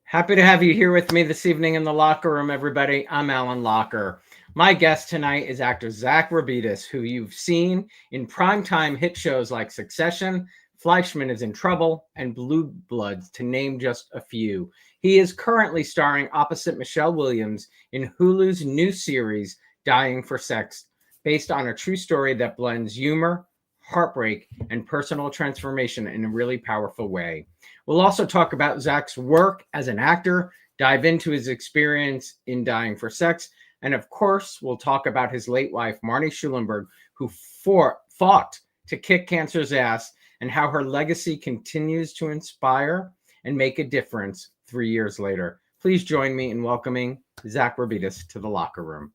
Happy to have you here with me this evening in the locker room, everybody. I'm Alan Locher. My guest tonight is actor Zack Robidas, who you've seen in primetime hit shows like Succession, Fleishman Is in Trouble, and Blue Bloods, to name just a few. He is currently starring opposite Michelle Williams in Hulu's new series, Dying for Sex, based on a true story that blends humor, heartbreak, and personal transformation in a really powerful way. We'll also talk about Zack's work as an actor, dive into his experience in Dying for Sex, and of course, we'll talk about his late wife, Marnie Schulenburg, who fought to kick cancer's ass, and how her legacy continues to inspire and make a difference 3 years later. Please join me in welcoming Zack Robidas to the locker room.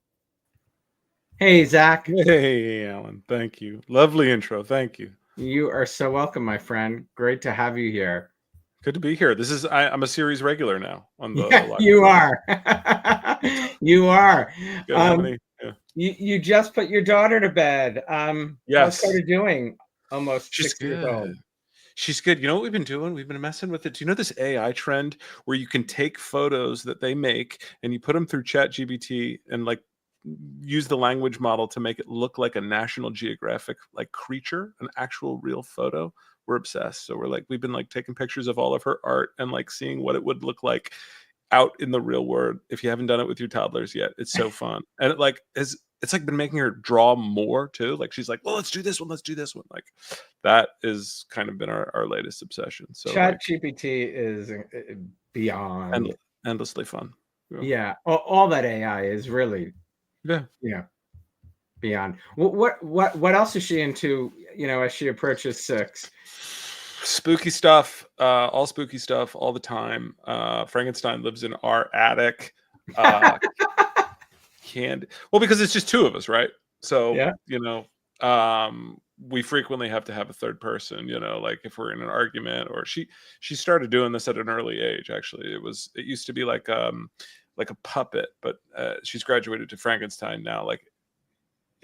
Hey, Zack. Hey, Alan. Thank you. Lovely intro. Thank you. You are so welcome, my friend. Great to have you here. Good to be here. I'm a series regular now on the Yeah, you are. You are. Yeah. You just put your daughter to bed. How's Yes. Coda doing? Almost She's 6 years old. good. She's good. You know what we've been doing? We've been messing with it. Do you know this AI trend where you can take photos that they make and you put them through ChatGPT and like use the language model to make it look like a National Geographic like creature, an actual real photo? We're obsessed. So we've been like taking pictures of all of her art and like seeing what it would look like out in the real world. If you haven't done it with your toddlers yet, it's so fun. And it's like been making her draw more too. Like she's like, well, let's do this one. Let's do this one. Like that is kind of been our latest obsession. So ChatGPT is beyond endlessly fun. Yeah, all that AI is really beyond. What else is she into? As she approaches 6. Spooky stuff, all spooky stuff, all the time. Frankenstein lives in our attic. Well, because it's just two of us, right? So we frequently have to have a third person. Like if we're in an argument, or she started doing this at an early age. Actually, it used to be like a puppet, but she's graduated to Frankenstein now. Like,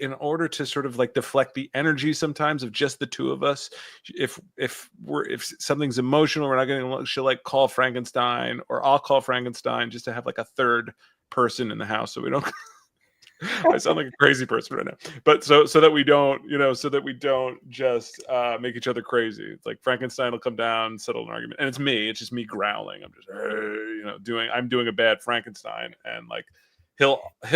in order to sort of like deflect the energy sometimes of just the two of us, if something's emotional, we're not getting, she'll like call Frankenstein, or I'll call Frankenstein, just to have like a third person in the house, so we don't I sound like a crazy person right now, but so that we don't, so that we don't just make each other crazy. It's like Frankenstein will come down, settle an argument, and it's just me growling. I'm just I'm doing a bad Frankenstein, and like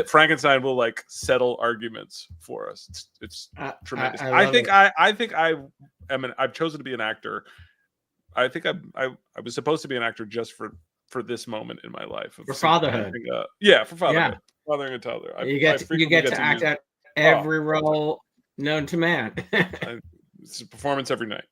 Frankenstein will like settle arguments for us. It's tremendous. I think I've chosen to be an actor. I think I was supposed to be an actor just for this moment in my life. For fatherhood. For fatherhood. Yeah. Fathering a toddler. You get to act out every role known to man. It's a performance every night.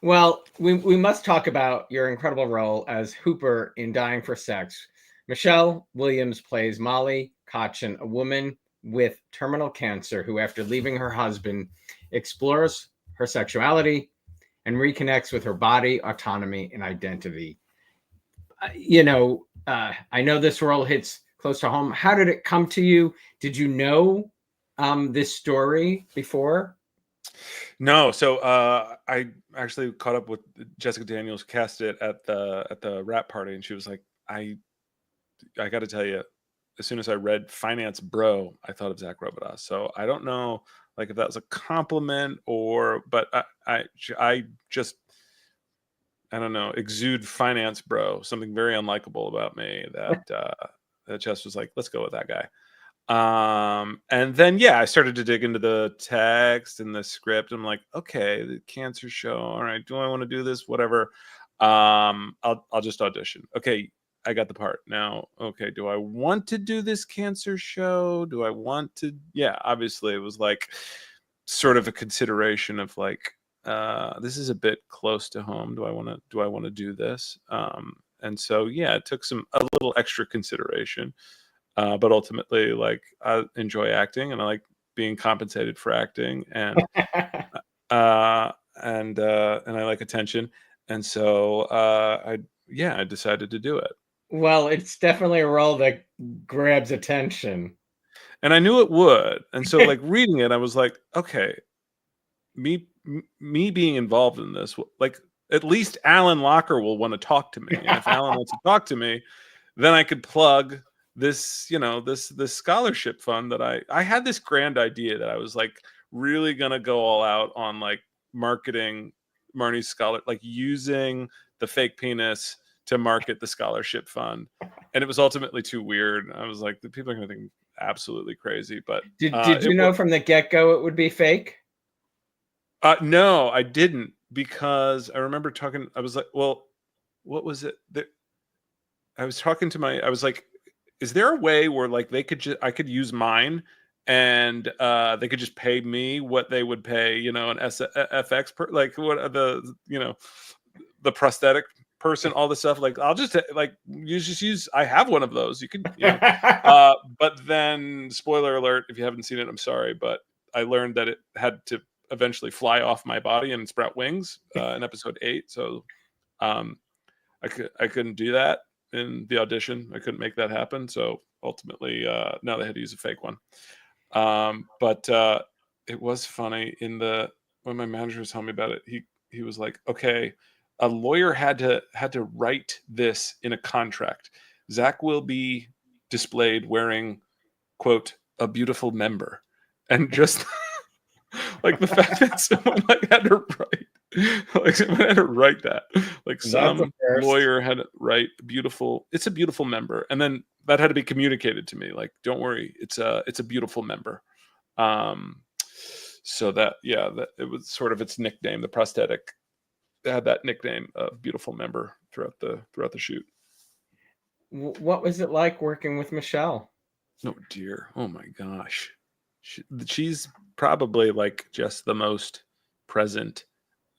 Well, we must talk about your incredible role as Hooper in Dying for Sex. Michelle Williams plays Molly Cochin, a woman with terminal cancer who, after leaving her husband, explores her sexuality and reconnects with her body, autonomy, and identity. I know this role hits close to home. How did it come to you? Did you know this story before? No. So I actually caught up with Jessica Daniels, cast it at the rap party, and she was like, I got to tell you, as soon as I read Finance Bro, I thought of Zack Robidas. So I don't know, like, if that was a compliment but I just, I don't know, exude Finance Bro, something very unlikable about me that Jess was like, let's go with that guy. And then I started to dig into the text and the script. I'm like, okay, the cancer show. All right, do I want to do this? Whatever. I'll just audition. Okay, I got the part. Now, okay, do I want to do this cancer show? Do I want to? Yeah, obviously it was like sort of a consideration of like, this is a bit close to home. Do I want to do this? And so it took a little extra consideration. But ultimately, like, I enjoy acting, and I like being compensated for acting, and and I like attention, and so I decided to do it. Well, it's definitely a role that grabs attention, and I knew it would, and so like reading it, I was like, okay, me being involved in this, like, at least Alan Locher will want to talk to me. And if Alan wants to talk to me, then I could plug this, this scholarship fund that I had this grand idea that I was like really gonna go all out on, like marketing Marnie's scholar, like using the fake penis to market the scholarship fund. And it was ultimately too weird. I was like, the people are gonna think I'm absolutely crazy. But did you know from the get-go it would be fake? No, I didn't, because I remember talking. I was like, well, what was it? I was talking to I was like, is there a way where like I could use mine and they could just pay me what they would pay, an FX like what the prosthetic person, all this stuff. Like I'll just like you just use. I have one of those. You can, but then spoiler alert, if you haven't seen it, I'm sorry, but I learned that it had to eventually fly off my body and sprout wings in episode 8. So I couldn't do that in the audition. I couldn't make that happen. So ultimately, no, they had to use a fake one. But it was funny when my manager was telling me about it. He was like, okay, a lawyer had to write this in a contract. Zack will be displayed wearing, quote, a beautiful member, and just like the fact that someone like had to write that, like some lawyer had to write beautiful. It's a beautiful member, and then that had to be communicated to me. Like, don't worry, it's a beautiful member. So that it was sort of its nickname. The prosthetic had that nickname of beautiful member throughout the shoot. What was it like working with Michelle? Oh dear, oh my gosh, she's probably like just the most present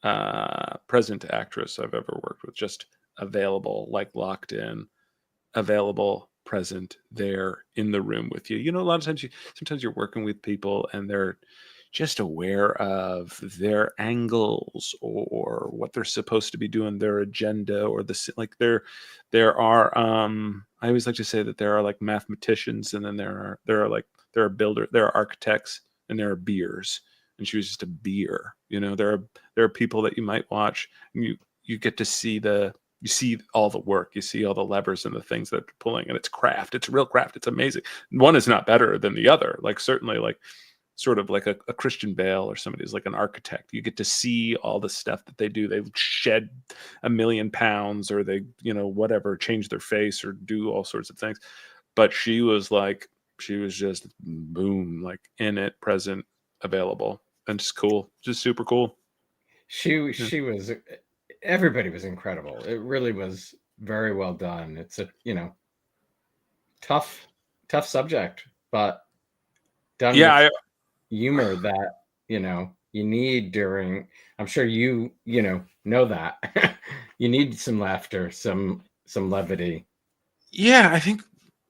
actress I've ever worked with. Just available, like locked in, available, present, there in the room with you. A lot of times sometimes you're working with people and they're just aware of their angles or what they're supposed to be doing, their agenda, or there are I always like to say that there are like mathematicians, and then there are builders, there are architects, and there are beers. And she was just a beer. There are people that you might watch, and you get to see you see all the work, you see all the levers and the things that they're pulling, and it's craft. It's real craft. It's amazing. One is not better than the other. Like certainly, like sort of like a Christian Bale or somebody who's like an architect. You get to see all the stuff that they do. They shed 1 million pounds, or they, whatever, change their face or do all sorts of things. But she was just boom, like in it, present, available, and just cool, just super cool. She was, everybody was incredible. It really was very well done. It's a, tough subject, but done with humor that, you need during, I'm sure you know that you need some laughter, some levity. Yeah, I think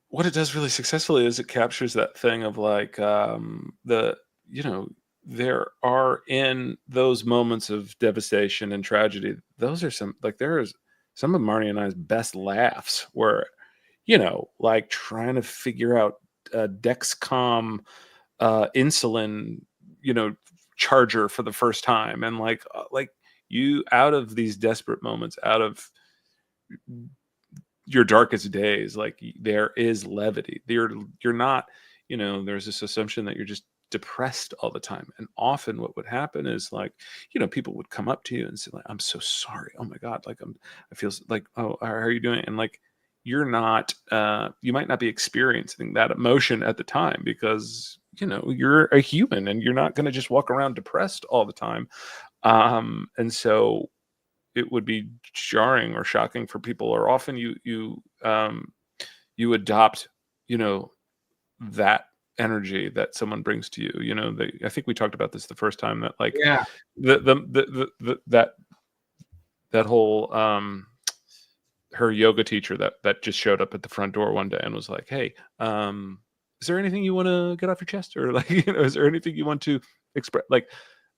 what it does really successfully is it captures that thing of like there are, in those moments of devastation and tragedy, those are there's some of Marnie and I's best laughs where, like trying to figure out Dexcom insulin, charger for the first time. And like you, out of these desperate moments, out of your darkest days, like there is levity. You're not, there's this assumption that you're just depressed all the time. And often what would happen is like, people would come up to you and say like, I'm so sorry. Oh my God. Like I feel like, oh, how are you doing? And like, you're not, you might not be experiencing that emotion at the time because, you're a human and you're not going to just walk around depressed all the time. And so it would be jarring or shocking for people, or often you adopt, that energy that someone brings to you. I think we talked about this the first time, that like that whole her yoga teacher that just showed up at the front door one day and was like, hey, is there anything you want to get off your chest, or like, is there anything you want to express? Like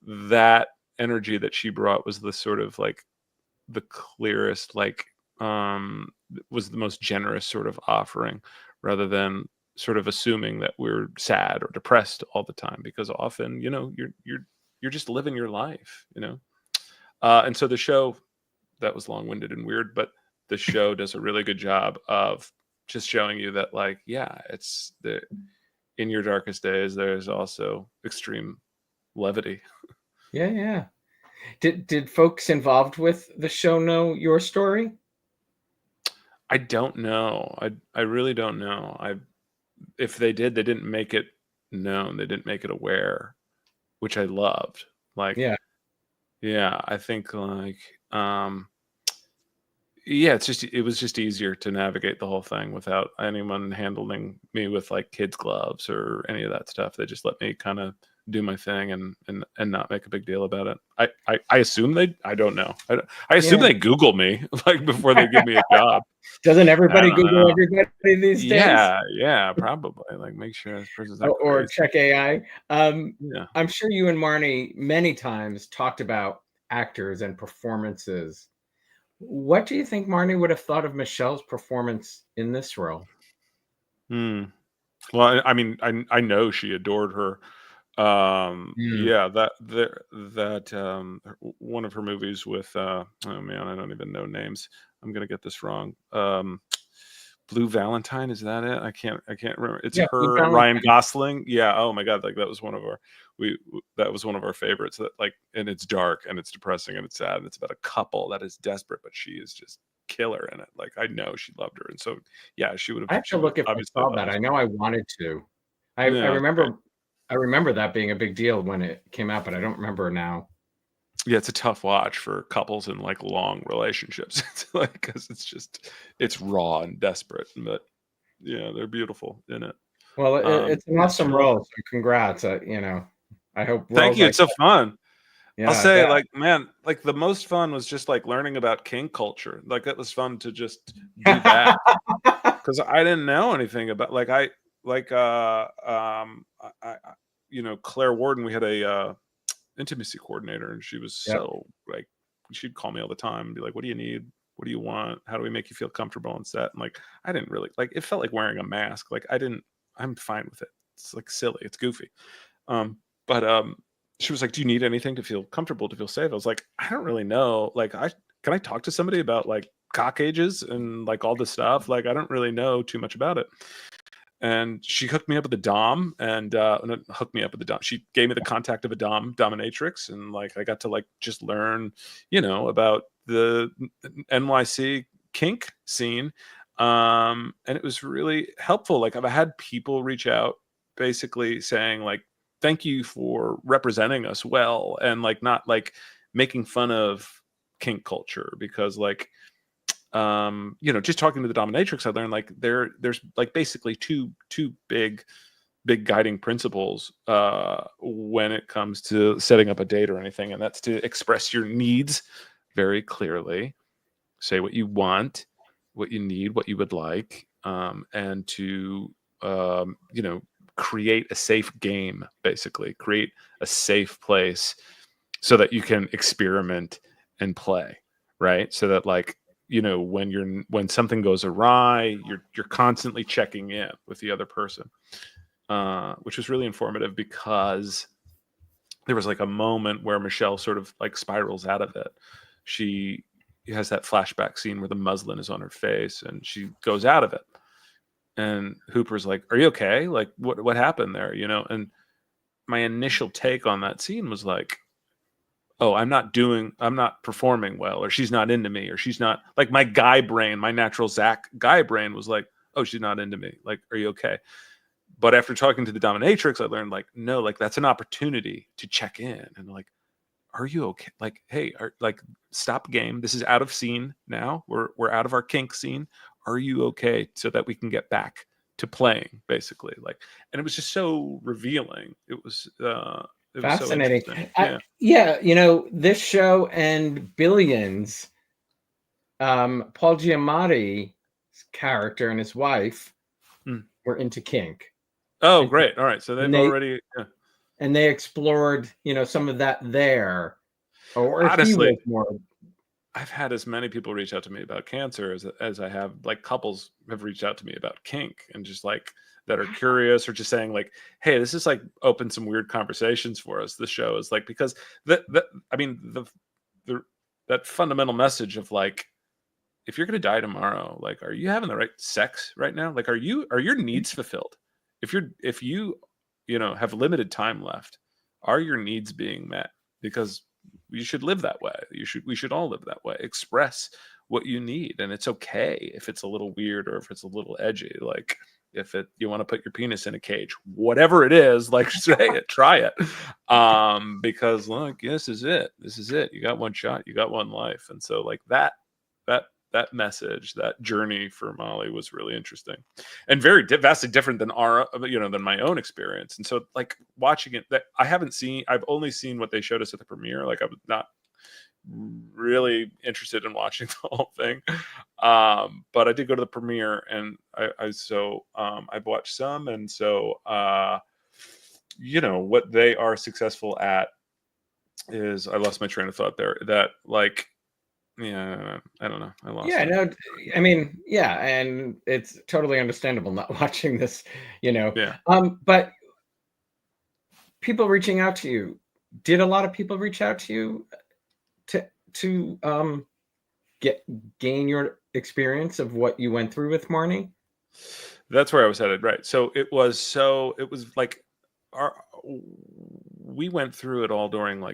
that energy that she brought was the sort of like the clearest, like was the most generous sort of offering, rather than sort of assuming that we're sad or depressed all the time, because often you're just living your life. And so the show that was long-winded and weird, but the show does a really good job of just showing you that, like, yeah, it's in your darkest days, there's also extreme levity. Yeah. Did folks involved with the show know your story? I don't know. I really don't know. If they did, they didn't make it known. They didn't make it aware, which I loved. Like, Yeah. yeah, I think like yeah, it was just easier to navigate the whole thing without anyone handling me with like kids gloves or any of that stuff. They just let me kind of do my thing and not make a big deal about it. I assume I don't know. I assume Yeah. they Google me like before they give me a job. Doesn't I everybody don't Google know. everybody these days? Yeah, probably. Like, make sure this person's not Or crazy. check AI? Yeah. I'm sure you and Marnie many times talked about actors and performances. What do you think Marnie would have thought of Michelle's performance in this role? Hmm. Well, I mean, I know she adored her. Mm. Yeah, one of her movies with oh man, I don't even know names. I'm gonna get this wrong. Blue Valentine, is that it? I can't remember. It's Yeah, Blue her, Ryan Valentine. Gosling. Yeah. Oh my God, like that was one of our that was one of our favorites. That, like, and it's dark and it's depressing and it's sad and it's about a couple that is desperate, but she is just killer in it. Like, I know she loved her, and so yeah, I have she to would have look if I obviously saw thought it that. was I know great. I wanted to. I Yeah, it's great. I remember that being a big deal when it came out, but I don't remember now. Yeah, it's a tough watch for couples in like long relationships. It's like, because it's raw and desperate, but yeah, they're beautiful in it. Well, it's an Yeah, she awesome loved role, it. so congrats. I hope Thank roles you. like It's so fun. I'll yeah, I say, bet. like, man, like the most fun was just like learning about kink culture. Like, it was fun to just do that because I didn't know anything about, like, Claire Warden. We had a intimacy coordinator, and she was Yep. so like, she'd call me all the time and be like, "What do you need? What do you want? How do we make you feel comfortable on set?" And like, I didn't really like. It felt like wearing a mask. Like, I didn't. I'm fine with it. It's like silly. It's goofy. But she was like, "Do you need anything to feel comfortable, to feel safe?" I was like, "I don't really know. Like, can I talk to somebody about like cock ages and like all this stuff? Like, I don't really know too much about it." And she hooked me up with the dom, and not hooked me up with the dom. She gave me the contact of a dominatrix, and like I got to like just learn, about the NYC kink scene, and it was really helpful. Like, I've had people reach out, basically saying like, "Thank you for representing us well," and like not like making fun of kink culture, because like, just talking to the dominatrix, I learned like there's like basically two big guiding principles when it comes to setting up a date or anything, and that's to express your needs very clearly, say what you want, what you need, what you would like, and to create a safe game, basically create a safe place so that you can experiment and play, right? So that, like, when something goes awry, you're constantly checking in with the other person, which was really informative, because there was like a moment where Michelle sort of like spirals out of it. She has that flashback scene where the muslin is on her face and she goes out of it, and Hooper's like, "Are you okay? Like, what happened there?" And my initial take on that scene was like, "Oh, I'm not performing well, or she's not into me, or she's not," like, my guy brain, my natural Zach guy brain was like, "Oh, she's not into me. Like, are you okay?" But after talking to the dominatrix, I learned like, no, like, that's an opportunity to check in and like, "Are you okay? Like, hey, like, stop game. This is out of scene now. We're out of our kink scene. Are you okay?" So that we can get back to playing, basically. Like, and it was just so revealing. It was so Fascinating. interesting. Yeah. Yeah, this show and Billions, Paul Giamatti's character and his wife Mm. were into kink. Oh, And, great. All right. So and they've they already, yeah. and they explored, some of that there. Or he Honestly, was more. I've had as many people reach out to me about cancer as I have, like, couples have reached out to me about kink, and just like, that are curious, or just saying like, "Hey, this is like opened some weird conversations for us." The show is like, because I mean, the that fundamental message of like, if you're going to die tomorrow, like, are you having the right sex right now? Like, are your needs fulfilled? If you, have limited time left, are your needs being met? Because you should live that way. We should all live that way. Express what you need. And it's okay if it's a little weird or if it's a little edgy. Like, if you want to put your penis in a cage, whatever it is, like, say it, try it. Because look, this is it. You got one shot, you got one life. And so like that message, that journey for Molly was really interesting and very vastly different than than my own experience. And so like watching it, that I've only seen what they showed us at the premiere. Like I was not really interested in watching the whole thing. But I did go to the premiere, and I've watched some. And so, what they are successful at is, I lost my train of thought there, that like, yeah, I don't know. I lost Yeah, it. no, I mean, yeah, and it's totally understandable not watching this, Yeah. But people reaching out to you, did a lot of people reach out to you to gain your experience of what you went through with Marnie? That's where I was headed, right? So it was like we went through it all during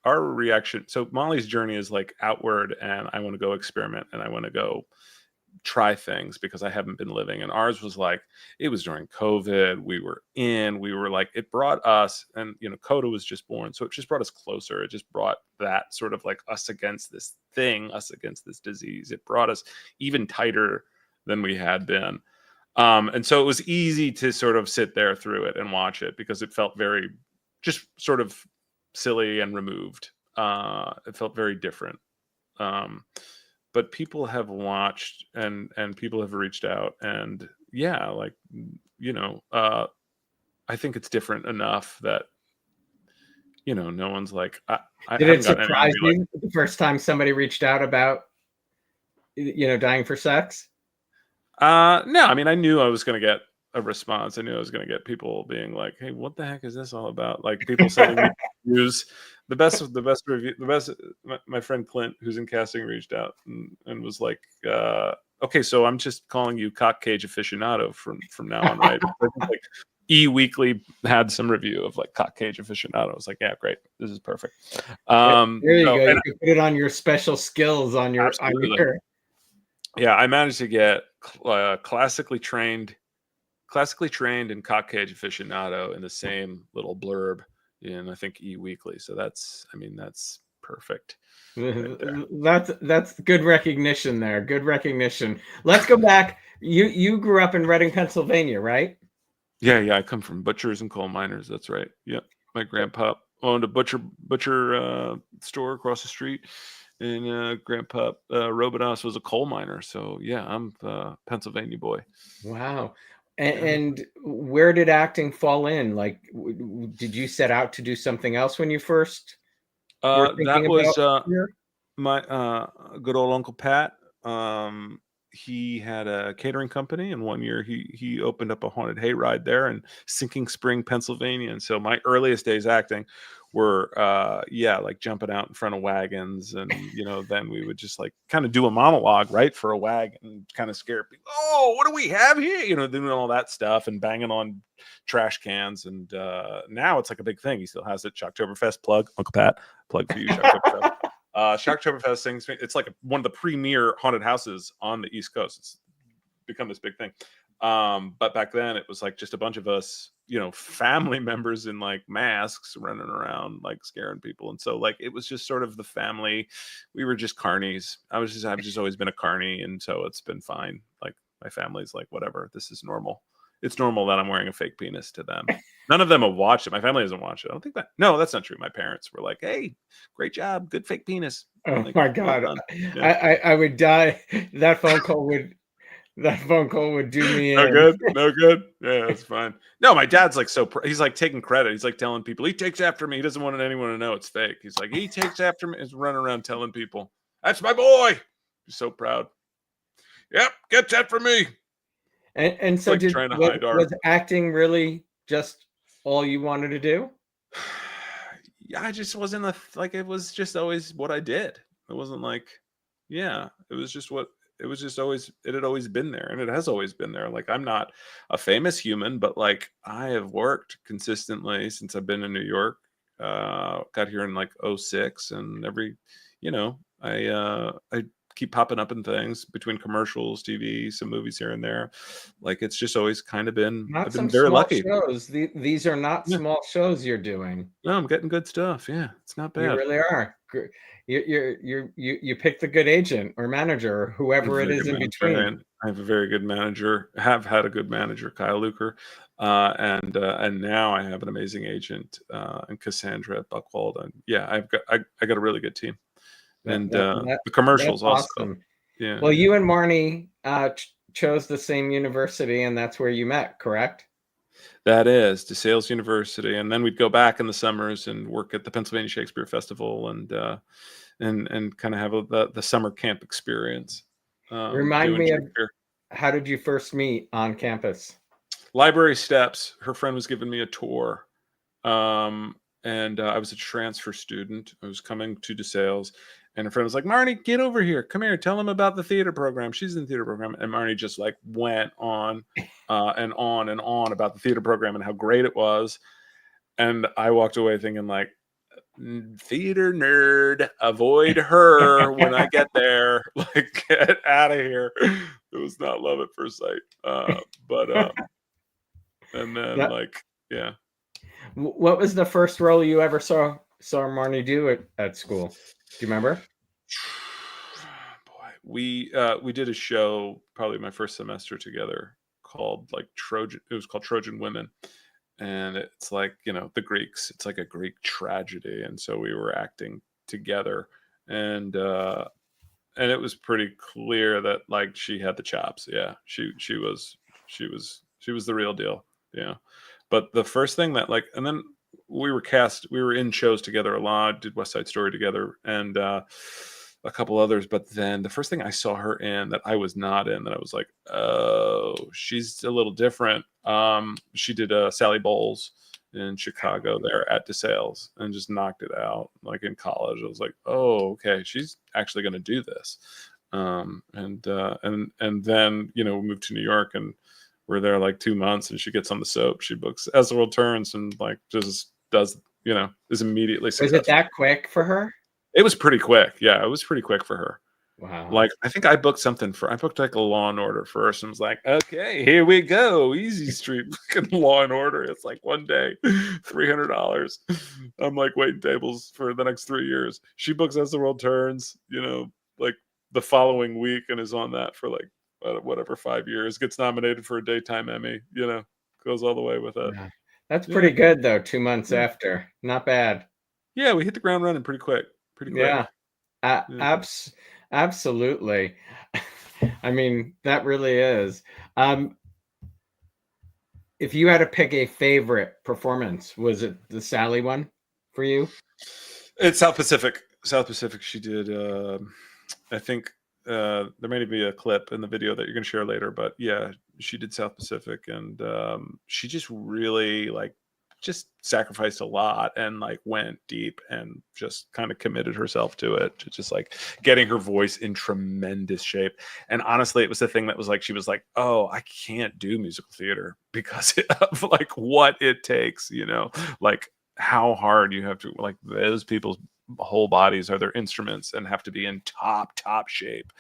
our reaction. So Molly's journey is like outward, and I want to go experiment, and I want to go try things because I haven't been living. And ours was like, it was during COVID. We were like, it brought us, and Coda was just born, so it just brought us closer. It just brought that sort of like us against this thing, us against this disease. It brought us even tighter than we had been. And so it was easy to sort of sit there through it and watch it because it felt very just sort of silly and removed. It felt very different. But people have watched, and people have reached out, and yeah, like, I think it's different enough that, no one's like, I Did haven't it gotten anyone surprise to be like, you the first time somebody reached out about, dying for sex? no, I mean, I knew I was going to get a response. I knew I was going to get people being like, "Hey, what the heck is this all about?" Like people sending me reviews. The best review, my friend Clint, who's in casting, reached out and was like, "Okay, so I'm just calling you Cock Cage Aficionado from now on, right?" I think, like, E-Weekly had some review of like Cock Cage Aficionado. I was like, "Yeah, great, this is perfect." There you go. And You can put it on your special skills on your absolutely, yeah, I managed to get classically trained and Cock Cage Aficionado in the same little blurb in, I think, E-Weekly. So that's perfect right there. That's good recognition there. Good recognition. Let's go back. You grew up in Reading, Pennsylvania, right? Yeah, I come from butchers and coal miners. That's right. Yeah, my grandpa owned a butcher store across the street, and Grandpa Robidas was a coal miner. So yeah, I'm a Pennsylvania boy. Wow. Yeah. And where did acting fall in? Like, did you set out to do something else when you first were That thinking was about career? my good old Uncle Pat. He had a catering company, and one year he opened up a haunted hayride there in Sinking Spring, Pennsylvania. And so my earliest days acting were like jumping out in front of wagons, and then we would just like kind of do a monologue, right, for a wagon, and kind of scare people. Oh, what do we have here? Doing all that stuff and banging on trash cans. And now it's like a big thing. He still has it. Shocktoberfest, plug, Uncle Pat, plug for you, Shocktoberfest. Shocktoberfest things. It's like one of the premier haunted houses on the East Coast. It's become this big thing. But back then it was like just a bunch of us, family members in like masks running around, like scaring people. And so like, it was just sort of the family. We were just carnies. I've just always been a carny. And so it's been fine. Like my family's like, whatever, this is normal. It's normal that I'm wearing a fake penis to them. None of them have watched it. My family hasn't watched it. I don't think no, that's not true. My parents were like, "Hey, great job, good fake penis." Oh Like, my well God. done. Yeah. I would die. That phone call would do me No in. good, no good. Yeah, that's fine. No, my dad's like he's like taking credit. He's like telling people he takes after me. He doesn't want anyone to know it's fake. He's like, he takes after me. He's running around telling people, "That's my boy." He's so proud. Yep, get that for me. And It's so like trying to hide our. was acting really just all you wanted to do? Yeah, I just wasn't like, it was just always what I did. It wasn't like, yeah, it was just always, it had always been there, and it has always been there. Like, I'm not a famous human, but like, I have worked consistently since I've been in New York. Got here in like '06, and I keep popping up in things between commercials, TV, some movies here and there. Like, it's just always kind of been, Not I've some been very small lucky. shows. These are not Yeah. small shows you're doing. No, I'm getting good stuff. Yeah, it's not You bad. really are. You pick the good agent or manager or I have a whoever it very is good in manager, between. and I have a very good manager. Have had a good manager, Kyle Luker, and now I have an amazing agent, and Cassandra Buchwald, and yeah, I got a really good team, That and that that the that's commercials also. awesome. Yeah, Well, you and Marnie chose the same university, and that's where you met, correct? that is DeSales University, and then we'd go back in the summers and work at the Pennsylvania Shakespeare Festival, and kind of have the summer camp experience, Remind doing me of Shakespeare. how did you first meet on campus? Library steps. Her friend was giving me a tour. Um, and I was a transfer student. I was coming to DeSales, and a friend was like, "Marnie, get over here. Come here. Tell them about the theater program." She's in the theater program, and Marnie just like went on, and on and on about the theater program and how great it was. And I walked away thinking like, theater nerd, avoid her when I get there. Like, get out of here. It was not love at first sight. But and then That, like, yeah. what was the first role you ever saw Marnie do at school? Do you remember? Boy, we did a show probably my first semester together called like Trojan. It was called Trojan Women, and it's like, the Greeks. It's like a Greek tragedy, and so we were acting together, and and it was pretty clear that like she had the chops. Yeah, she was the real deal. Yeah, but the first thing that like, and then we were in shows together a lot, did West Side Story together, and a couple others. But then the first thing I saw her in that I was not in, that I was like, oh, she's a little different. She did Sally Bowles in Chicago there at DeSales, and just knocked it out. Like, in college, I was like, oh, okay, she's actually going to do this. And then we moved to New York, and we're there like 2 months, and she gets on the soap. She books As the World Turns, and like just does, is immediately Was it successful. that quick for her? It was pretty quick. Yeah, it was pretty quick for her. Wow. Like, I think I booked like a Law and Order first, and was like, okay, here we go, Easy Street, fucking Law and Order. It's like one day, $300. I'm like waiting tables for the next 3 years. She books As the World Turns, like the following week, and is on that for like whatever 5 years. Gets nominated for a daytime Emmy. Goes all the way with it. Yeah. That's Yeah, pretty good though. 2 months yeah, after, not bad. yeah. We hit the ground running pretty quick. Pretty quick. Yeah. Yeah. Absolutely. I mean, that really is. If you had to pick a favorite performance, was it the Sally one for you? It's South Pacific. South Pacific. She did. I think there may be a clip in the video that you're going to share later, but yeah, she did South Pacific, and she just really like just sacrificed a lot, and like went deep, and just kind of committed herself to it, to just like getting her voice in tremendous shape. And honestly, it was the thing that was like, she was like, oh, I can't do musical theater because of like what it takes, like how hard you have to, like, those people's whole bodies are their instruments and have to be in top shape.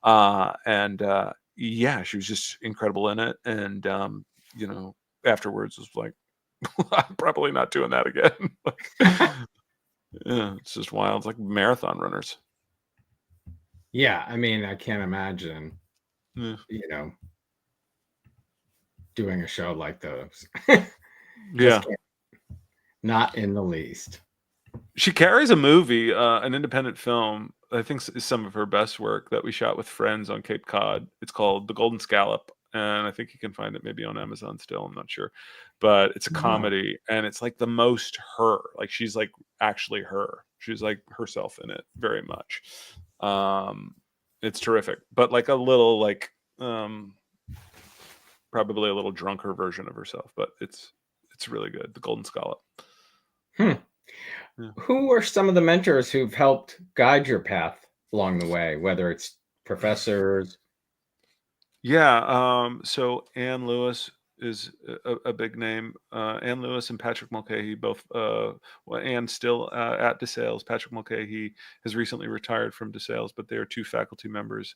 And yeah, she was just incredible in it. And afterwards was like, I'm probably not doing that again. Like, yeah, it's just wild. It's like marathon runners. Yeah, I mean, I can't imagine, Yeah. doing a show like those. Yeah. Just not in the least. She carries a movie, an independent film, I think is some of her best work, that we shot with friends on Cape Cod. It's called The Golden Scallop, and I think you can find it maybe on Amazon still. I'm not sure, but it's a Wow. comedy, and it's like the most her. Like, she's like actually her. She's like herself in it very much. It's terrific, but like a little like probably a little drunker version of herself, but it's really good. The Golden Scallop. Hmm. Yeah. Who are some of the mentors who've helped guide your path? along the way, whether it's professors? Yeah. So Ann Lewis is a big name. Ann Lewis and Patrick Mulcahy both. Well, Ann still at DeSales. Patrick Mulcahy has recently retired from DeSales, but they are two faculty members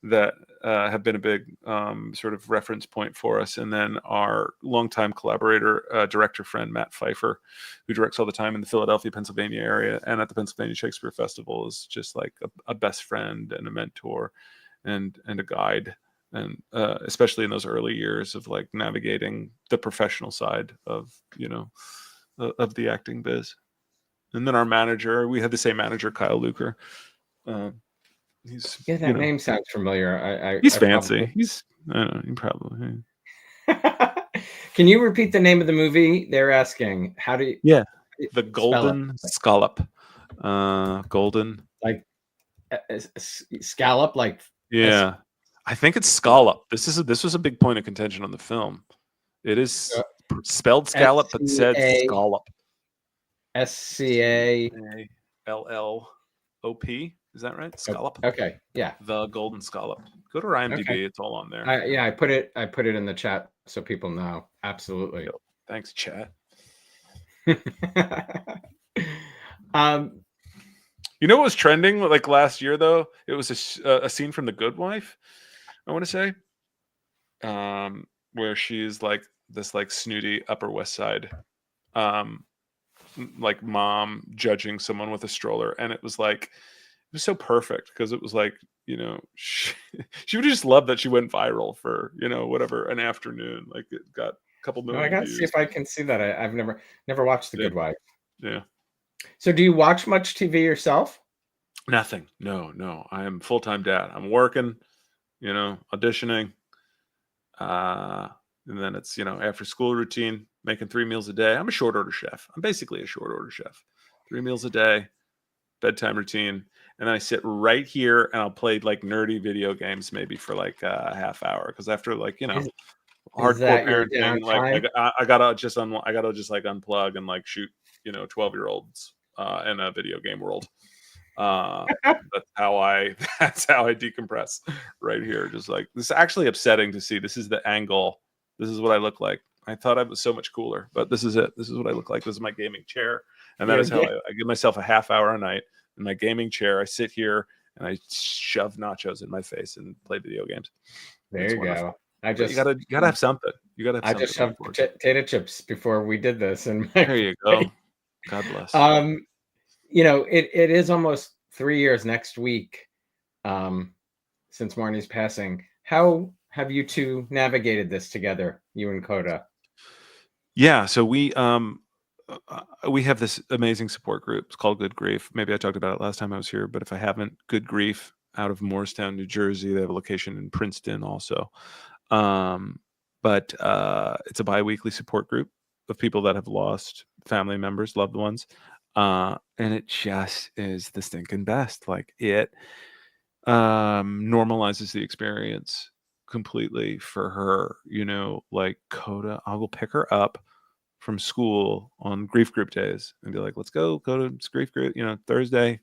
that have been a big sort of reference point for us. And then our longtime collaborator, director friend Matt Pfeiffer, who directs all the time in the Philadelphia, Pennsylvania area and at the Pennsylvania Shakespeare Festival, is just like a best friend and a mentor and a guide, and especially in those early years of like navigating the professional side of of the acting biz. And then our manager, we had the same manager, Kyle Luker. He's Yeah, that name sounds familiar. he's I fancy. probably. I don't know, he probably. Can you repeat the name of the movie? They're asking, how do Yeah, you the spell it? Golden Scallop. Golden. Like scallop, like Yeah, I think it's scallop. This was a big point of contention on the film. It is spelled scallop, but said scallop. Scallop. Is that right? Scallop. Okay, yeah. The Golden Scallop. Go to IMDb. Okay. It's all on there. I put it in the chat so people know. Absolutely. Thanks, chat. You know what was trending like last year though? It was a scene from The Good Wife, I want to say, where she's like this like snooty Upper West Side like mom judging someone with a stroller, and it was so perfect because it was like, she would just love that she went viral for whatever, an afternoon. Like it got a couple million I gotta views. see if I can see that. I've never watched The Good Wife. Yeah. So do you watch much TV yourself? Nothing. No. I am full-time dad. I'm working, auditioning. And then it's, after school routine, making 3 meals a day. I'm a short order chef. I'm basically a short order chef. 3 meals a day, bedtime routine. And then I sit right here and I'll play like nerdy video games maybe for like a half hour. Because after like, hardcore parenting, like I gotta just like unplug and like shoot, 12-year-olds in a video game world. That's how I decompress right here. Just like, this is actually upsetting to see. This is the angle. This is what I look like. I thought I was so much cooler, but this is it. This is what I look like. This is my gaming chair. And that is how I give myself a half hour a night in my gaming chair. I sit here and I shove nachos in my face and play video games. There you go. You gotta have something. You gotta have something. I just shoved potato chips before we did this. And there you go. God bless. It is almost 3 years next week since Marnie's passing. How have you two navigated this together, you and Coda? Yeah, so we have this amazing support group. It's called Good Grief. Maybe I talked about it last time I was here, but if I haven't, Good Grief out of Morristown, New Jersey. They have a location in Princeton also. But it's a bi-weekly support group of people that have lost family members, loved ones. And it just is the stinking best. Like it normalizes the experience completely for her. Like Coda, I will pick her up from school on grief group days and be like, let's go to grief group, Thursday.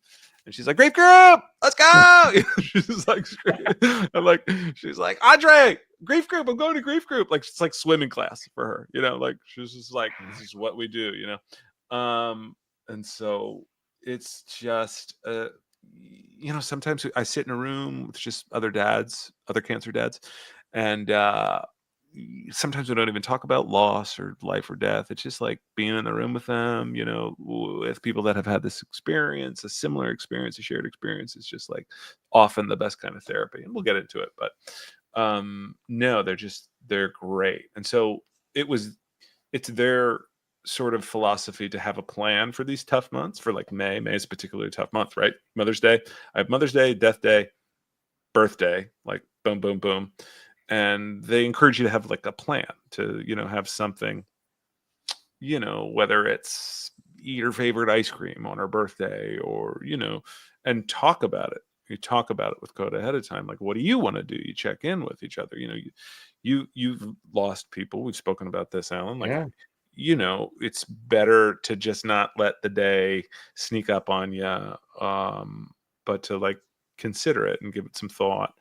And she's like, grief group, let's go. She's like, she's like, Andre, grief group, I'm going to grief group. Like, it's like swimming class for her, like she's just like, this is what we do, and so it's just, sometimes I sit in a room with just other cancer dads, and sometimes we don't even talk about loss or life or death. It's just like being in the room with them, with people that have had this experience, a similar experience, a shared experience. Is just like often the best kind of therapy. And we'll get into it, but no, they're great. And so it's their sort of philosophy to have a plan for these tough months. For like May is a particularly tough month, right? Mother's Day. I have Mother's Day, Death Day, birthday, like boom, boom, boom. And they encourage you to have like a plan to, have something, whether it's eat your favorite ice cream on her birthday or, and talk about it. You talk about it with Coda ahead of time. Like, what do you want to do? You check in with each other. You've lost people. We've spoken about this, Alan. Like, yeah. It's better to just not let the day sneak up on you, but to like consider it and give it some thought.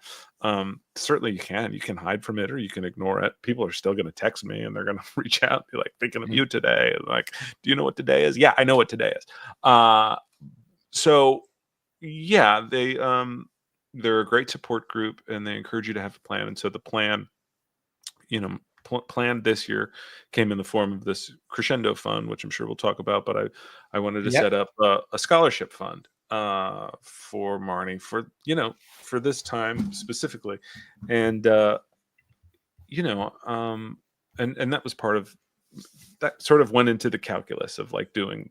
Certainly you can hide from it or you can ignore it. People are still going to text me and they're going to reach out and be like, thinking of you today. Like, do you know what today is? Yeah, I know what today is. So yeah, they're a great support group and they encourage you to have a plan. And so the plan, planned this year came in the form of this crescendo fund, which I'm sure we'll talk about, but I wanted to set up a scholarship fund for Marnie for this time specifically. And and that was part of that, sort of went into the calculus of like doing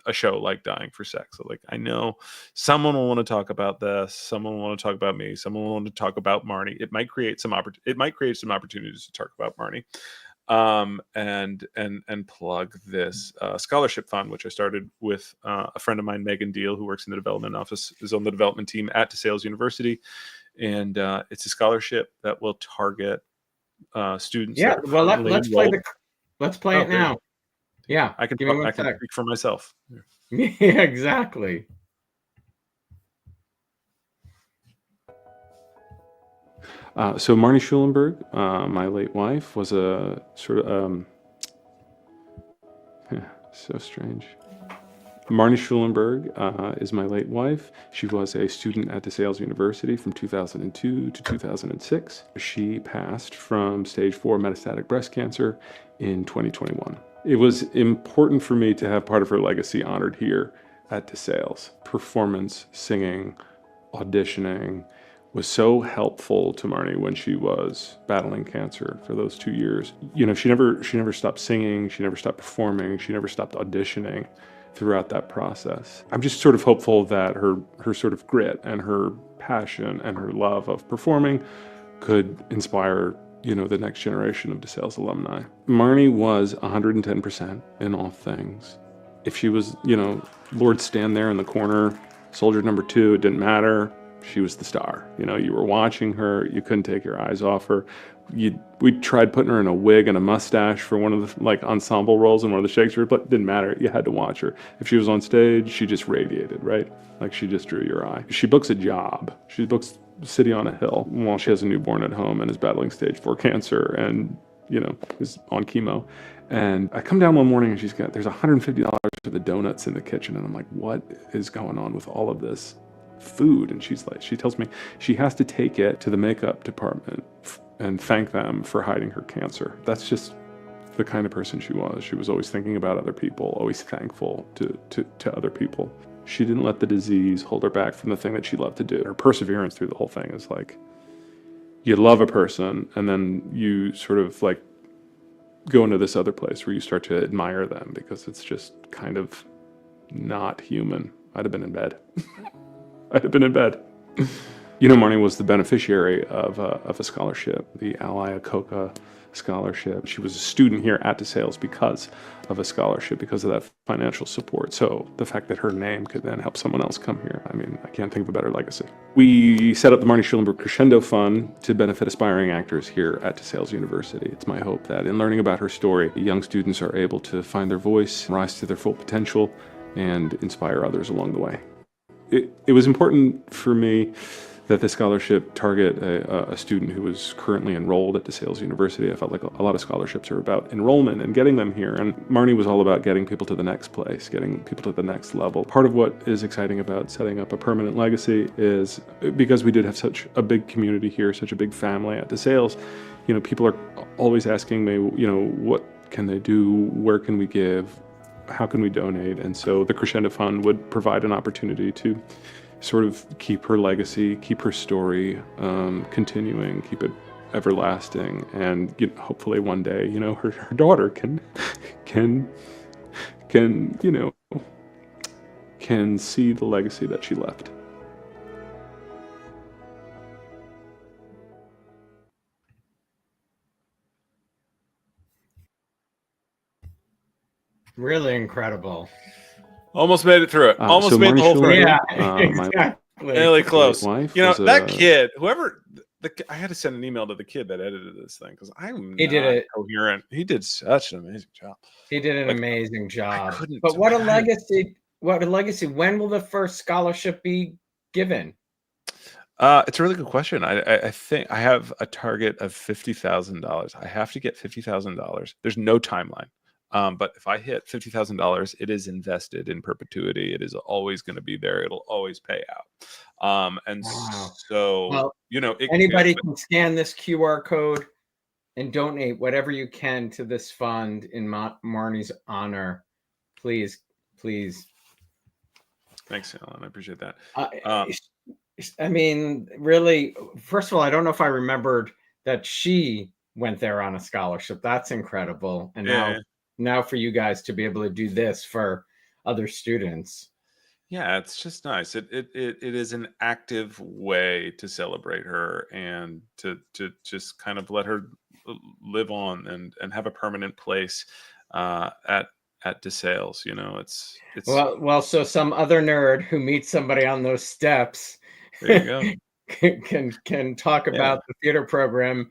a show like Dying for Sex. So like, I know someone will want to talk about this, someone will want to talk about me, someone will want to talk about Marnie. It might create some opportunities to talk about Marnie. And plug this scholarship fund, which I started with a friend of mine, Megan Deal, who works in the development office, is on the development team at DeSales University. And it's a scholarship that will target students. Yeah, well, let's play it great. now. Yeah, I can speak for myself. Yeah, exactly. So Marnie Schulenburg, my late wife, was a sort of so strange. Marnie Schulenburg is my late wife. She was a student at DeSales University from 2002 to 2006. She passed from stage 4 metastatic breast cancer in 2021. It was important for me to have part of her legacy honored here at DeSales. Performance, singing, auditioning was so helpful to Marnie when she was battling cancer for those 2 years. She never stopped singing, she never stopped performing, she never stopped auditioning throughout that process. I'm just sort of hopeful that her sort of grit and her passion and her love of performing could inspire, the next generation of DeSales alumni. Marnie was 110% in all things. If she was, Lord stand there in the corner, soldier number 2, it didn't matter. She was the star. You were watching her, you couldn't take your eyes off her. We tried putting her in a wig and a mustache for one of the ensemble roles in one of the Shakespeare, but it didn't matter. You had to watch her. If she was on stage, she just radiated, right? Like she just drew your eye. She books a job. She books City on a Hill while she has a newborn at home and is battling stage 4 cancer and, is on chemo. And I come down one morning and there's $150 for the donuts in the kitchen. And I'm like, what is going on with all of this food? And she tells me she has to take it to the makeup department and thank them for hiding her cancer. That's just the kind of person she was. She was always thinking about other people, always thankful to other people. She didn't let the disease hold her back from the thing that she loved to do. Her perseverance through the whole thing is like, you love a person and then you sort of go into this other place where you start to admire them because it's just kind of not human. I'd have been in bed. Marnie was the beneficiary of a scholarship, the Coda scholarship. She was a student here at DeSales because of a scholarship, because of that financial support. So the fact that her name could then help someone else come here, I can't think of a better legacy. We set up the Marnie Schulenburg Crescendo Fund to benefit aspiring actors here at DeSales University. It's my hope that in learning about her story, young students are able to find their voice, rise to their full potential, and inspire others along the way. It was important for me that the scholarship target a student who was currently enrolled at DeSales University. I felt like a lot of scholarships are about enrollment and getting them here, and Marnie was all about getting people to the next place, getting people to the next level. Part of what is exciting about setting up a permanent legacy is because we did have such a big community here, such a big family at DeSales, people are always asking me, what can they do, where can we give, how can we donate? And so the Crescendo Fund would provide an opportunity to sort of keep her legacy, keep her story continuing, keep it everlasting, and hopefully one day, her daughter can see the legacy that she left. Really incredible. Almost made it through it. Almost made the whole thing. Yeah, exactly. Really close. That kid, whoever, I had to send an email to the kid that edited this thing because I'm not coherent. He did such an amazing job. He did an amazing job. But what a legacy! What a legacy! When will the first scholarship be given? It's a really good question. I think I have a target of $50,000. I have to get $50,000. There's no timeline. But if I hit $50,000, it is invested in perpetuity. It is always going to be there. It'll always pay out. And Wow. so, Well, anybody can scan this QR code and donate whatever you can to this fund in Marnie's honor. Please, please. Thanks, Alan. I appreciate that. I mean, really, first of all, I don't know if I remembered that she went there on a scholarship. That's incredible. And now for you guys to be able to do this for other students. Yeah, it's just nice. It is an active way to celebrate her and to just kind of let her live on and have a permanent place at DeSales. You know, it's well. So some other nerd who meets somebody on those steps, there you go, can talk about the theater program.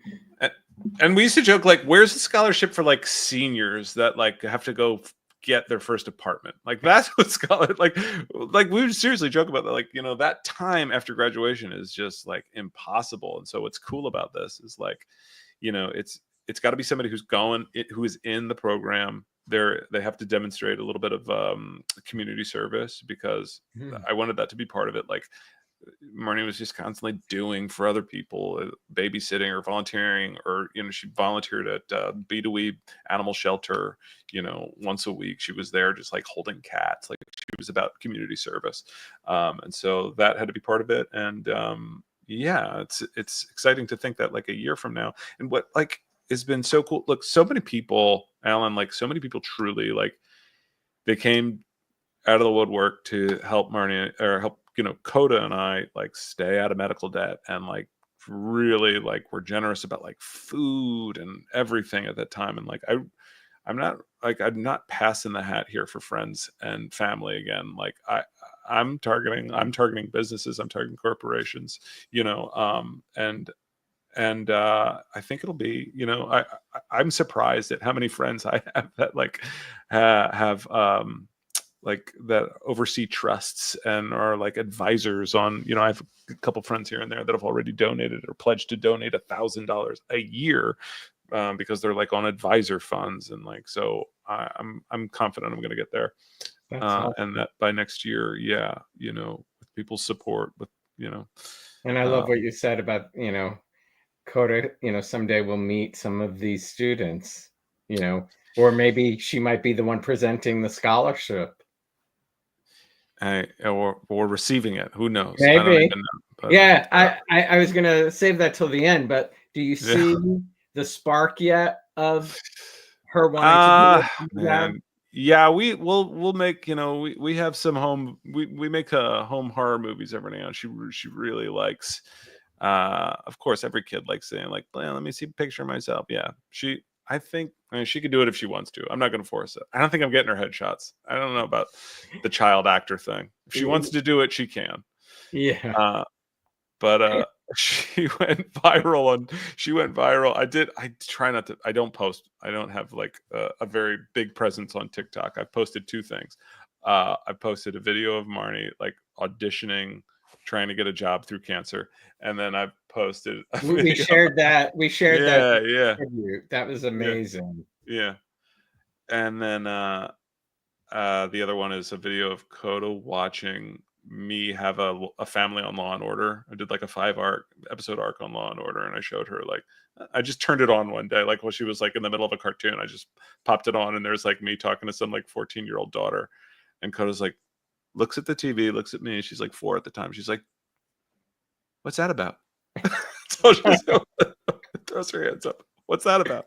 And we used to joke like, "Where's the scholarship for like seniors that like have to go get their first apartment?" Like that's what scholar like we would seriously joke about that. Like, you know, that time after graduation is just like impossible. And so what's cool about this is like, you know, it's got to be somebody who is in the program. They have to demonstrate a little bit of community service because I wanted that to be part of it. Like Marnie was just constantly doing for other people, babysitting or volunteering, or, you know, she volunteered at B2E animal shelter, you know, once a week. She was there just like holding cats. Like she was about community service. And so that had to be part of it. And yeah, it's exciting to think that like a year from now, and what like has been so cool. Look, so many people, Alan, like so many people truly like they came out of the woodwork to help Marnie or help, you know, Coda and I like stay out of medical debt, and like really like we're generous about like food and everything at that time. And like I'm not passing the hat here for friends and family again. Like I'm targeting businesses, I'm targeting corporations, you know, and I think it'll be, you know, I'm surprised at how many friends I have that like have like that oversee trusts and are like advisors on, you know, I have a couple friends here and there that have already donated or pledged to donate $1,000 a year because they're like on advisor funds. And like, so I'm confident I'm going to get there. Awesome. And that by next year, yeah, you know, with people's support, with, you know. And I love what you said about, you know, Coda, you know, someday we'll meet some of these students, you know, or maybe she might be the one presenting the scholarship. Or receiving it. Who knows? Maybe. I don't even know, but, yeah, I was going to save that till the end, but do you see the spark yet of her wanting to do man. Yeah, we'll make, you know, we have some we make home horror movies every now and then. She really likes of course every kid likes saying like, well, let me see a picture of myself. Yeah. I mean, she could do it if she wants to. I'm not going to force it. I don't think I'm getting her headshots. I don't know about the child actor thing. If she wants to do it, she can. Yeah. But she went viral. I try not to, I don't post. I don't have like a very big presence on TikTok. I've posted two things. I posted a video of Marnie like auditioning, trying to get a job through cancer. And then I posted a video. We shared that. Yeah. That was amazing. Yeah. And then the other one is a video of Coda watching me have a family on Law and Order. I did like a 5-episode arc on Law and Order, and I showed her like I just turned it on one day, like while she was like in the middle of a cartoon. I just popped it on, and there's like me talking to some like 14-year-old daughter, and Coda's like looks at the TV, looks at me. She's like 4 at the time. She's like, "What's that about?" So she throws her hands up. What's that about?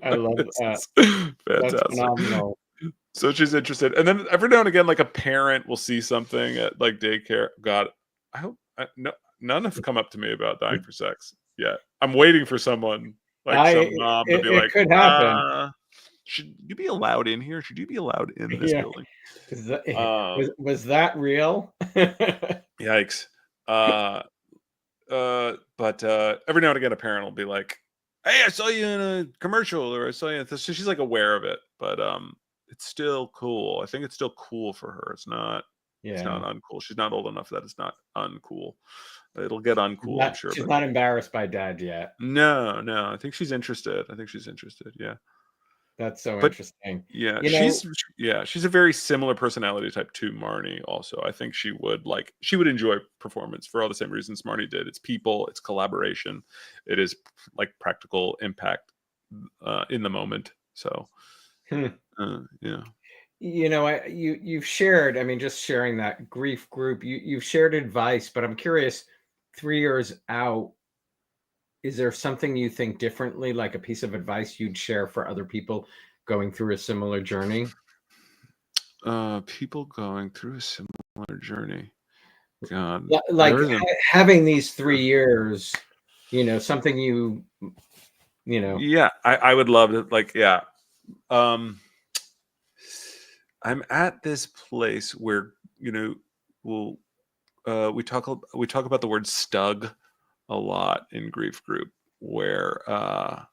I love that. Fantastic. That's phenomenal. So she's interested, and then every now and again, like a parent will see something at like daycare. God, I hope none have come up to me about dying for sex yet. I'm waiting for someone like some mom to be like, could happen. Should you be allowed in here? Should you be allowed in this building? Was that real? Yikes. But every now and again, a parent will be like, "Hey, I saw you in a commercial," or "I saw you." So she's like aware of it, but it's still cool. I think it's still cool for her. It's not It's not Yeah. uncool. She's not old enough that it's not uncool. It'll get uncool, I'm sure, She's but not embarrassed by dad yet. no, no. I think she's interested. I think she's interested. Yeah. That's so But interesting. yeah, You know, she's a very similar personality type to Marnie also. I think she would enjoy performance for all the same reasons Marnie did. It's people, it's collaboration, it is like practical impact in the moment. So hmm, yeah. you've shared, I mean, just sharing that grief group, you've shared advice, but I'm curious, 3 years out, is there something you think differently, like a piece of advice you'd share for other people going through a similar journey? People going through a similar journey. God, Like there isn't. having these 3 years, something you know, Yeah, I would love to. Like, yeah. Um, I'm at this place where we'll we talk about the word stug a lot in grief group, where stug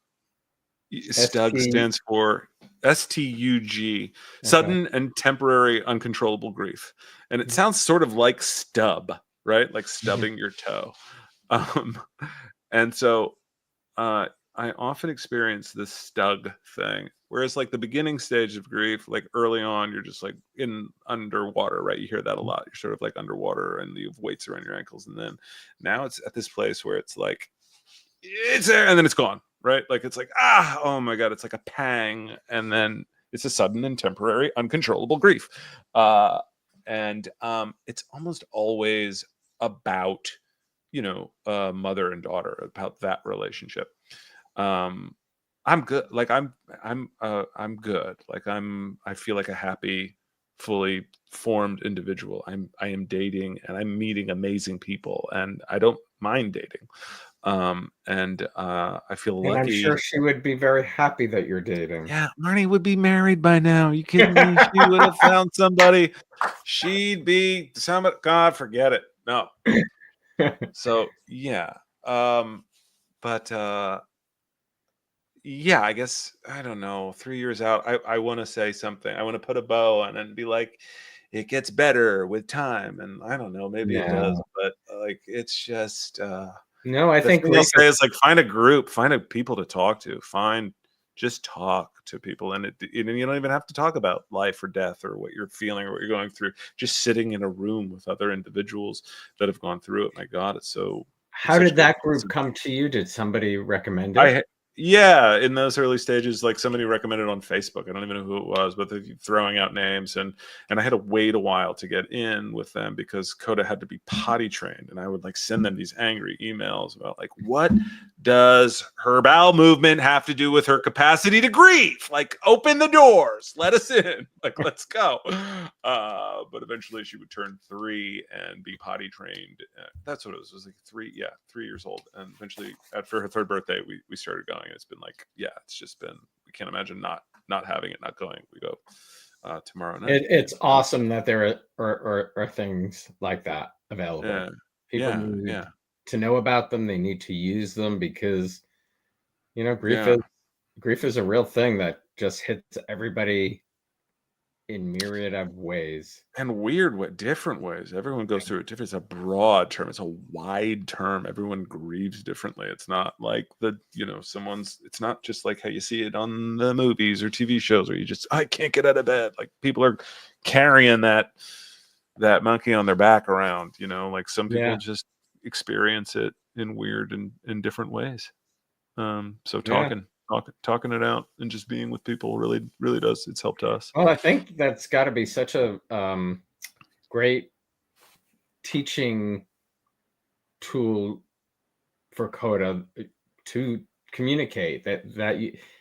ST, stands for STUG, okay. sudden and temporary uncontrollable grief, and it sounds sort of like stub, right? Like stubbing your toe. Um, and so I often experience this stug thing, whereas like the beginning stage of grief, like early on, you're just like in underwater, right? You hear that a lot. You're sort of like underwater, and you have weights around your ankles, and then now it's at this place where it's like it's there, and then it's gone, right? Like it's like oh my god, it's like a pang, and then it's a sudden and temporary, uncontrollable grief, and it's almost always about mother and daughter, about that relationship. um I'm good. Like I'm good. Like I feel like a happy, fully formed individual. I am dating and I'm meeting amazing people and I don't mind dating. And I feel And I'm sure lucky. she would be very happy that you're dating. Yeah, Marnie would be married by now. You kidding me? She would have found somebody. She'd be somebody. God, forget it. No. So yeah. But yeah, I guess I don't know. 3 years out, I want to say something. I want to put a bow on it and be like, it gets better with time, and I don't know, maybe it does, No. but like it's just No, I the think thing I'll grief is say is like find a group, find a people to talk to, just talk to people, and you don't even have to talk about life or death or what you're feeling or what you're going through. Just sitting in a room with other individuals that have gone through it. My God, it's how such did good that group medicine. come to you? Did somebody recommend it? I Yeah, in those early stages, like somebody recommended on Facebook. I don't even know who it was, but they're throwing out names, and I had to wait a while to get in with them because Coda had to be potty trained, and I would like send them these angry emails about like, what does her bowel movement have to do with her capacity to grieve? Like, open the doors, let us in, like, let's go. But eventually, she would turn 3 and be potty trained. That's what it was. It was like 3 years old, and eventually, after her 3rd birthday, we started going. It's been like, yeah, it's just been. We can't imagine not having it, not going. We go tomorrow night. It's awesome that there are things like that available. Yeah, People yeah, need yeah, to know about them. They need to use them because grief yeah. is a real thing that just hits everybody in myriad of ways. And different ways. Everyone goes through it different. It's a broad term. It's a wide term. Everyone grieves differently. It's not like it's not just like how you see it on the movies or TV shows where I can't get out of bed. Like people are carrying that monkey on their back around, like some people Yeah, just experience it in weird and in different ways. So yeah. talking it out and just being with people really, really does. It's helped us. Well, I think that's got to be such a great teaching tool for Coda to communicate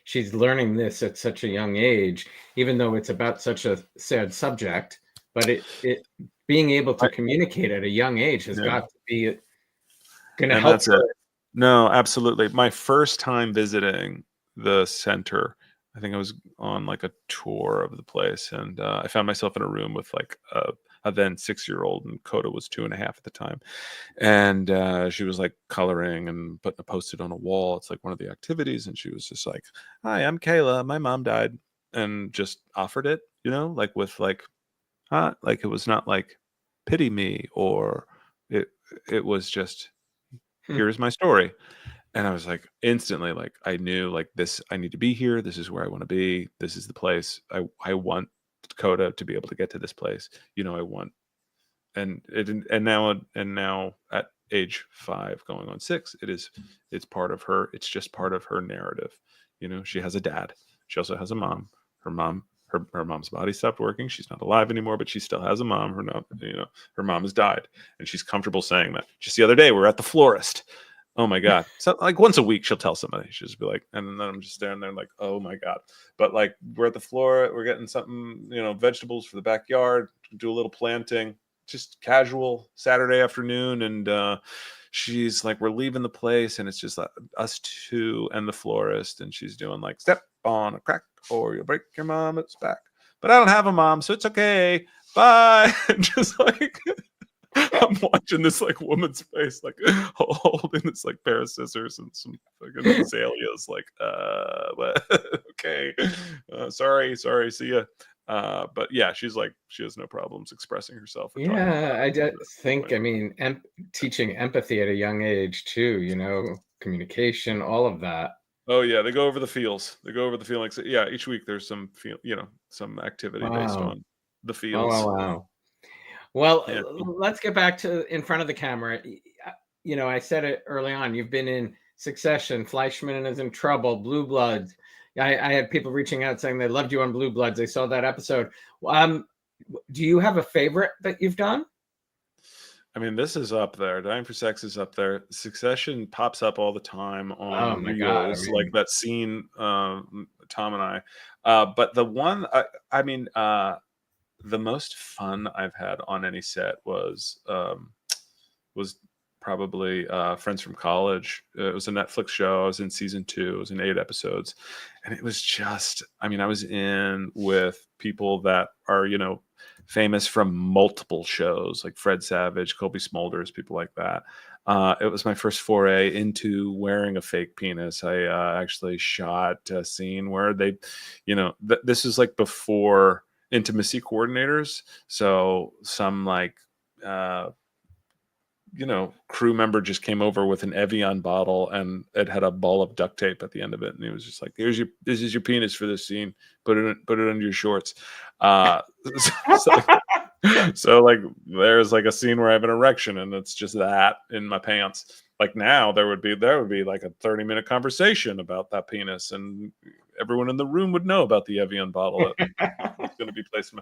she's learning this at such a young age, even though it's about such a sad subject. But it being able to I, communicate at a young age has yeah. got to be going to And help that's her. it. No, absolutely. My first time visiting the center, I think I was on like a tour of the place, and I found myself in a room with like a then 6-year-old, and Coda was 2.5 at the time, and she was like coloring and putting a post-it on a wall. It's like one of the activities, and she was just like, "Hi, I'm Kayla. My mom died," and just offered it, like with like, like it was not like pity me, or it was just, here's my story. And I was like, instantly, like, I knew, like, this, I need to be here. This is where I want to be. This is the place. I want Coda to be able to get to this place. I want, and now at age 5 going on 6, it's part of her. It's just part of her narrative. She has a dad. She also has a mom. Her mom's body stopped working. She's not alive anymore, but she still has a mom. Her mom has died, and she's comfortable saying that. Just the other day, we're at the florist. Oh my God. So like once a week she'll tell somebody. She'll just be like, and then I'm just standing there like, oh my God. But like, we're at the floor, we're getting something, vegetables for the backyard, do a little planting, just casual Saturday afternoon. And she's like, we're leaving the place, and it's just like us two and the florist. And she's doing like, step on a crack or you'll break your mama's back. But I don't have a mom, so it's okay. Bye. And just like, I'm watching this like woman's face, like holding this like pair of scissors and some fucking azaleas, like, okay, sorry, see ya. But yeah, she's like, she has no problems expressing herself. Yeah, I just think, I mean, teaching empathy at a young age too, communication, all of that. Oh yeah, they go over the feels. Like, yeah, each week there's some some activity based on the feels. Wow. Well, Yeah. let's get back to in front of the camera. I said it early on. You've been in Succession, Fleishman Is in Trouble, Blue Bloods. I had people reaching out saying they loved you on Blue Bloods. They saw that episode. Do you have a favorite that you've done? I mean, this is up there. Dying for Sex is up there. Succession pops up all the time on reels, like that scene, Tom and I. But the one, the most fun I've had on any set was probably Friends from College. It was a Netflix show. I was in season 2. It was in 8 episodes, and it was just, I was in with people that are famous from multiple shows, like Fred Savage, Colby Smulders, people like that. It was my first foray into wearing a fake penis. I actually shot a scene where they, this is like before intimacy coordinators. So some like, crew member just came over with an Evian bottle, and it had a ball of duct tape at the end of it. And he was just like, this is your penis for this scene. Put it under your shorts. So like, there's like a scene where I have an erection, and it's just that in my pants. Like now there would be like a 30-minute conversation about that penis, and everyone in the room would know about the Evian bottle that was going to be placed.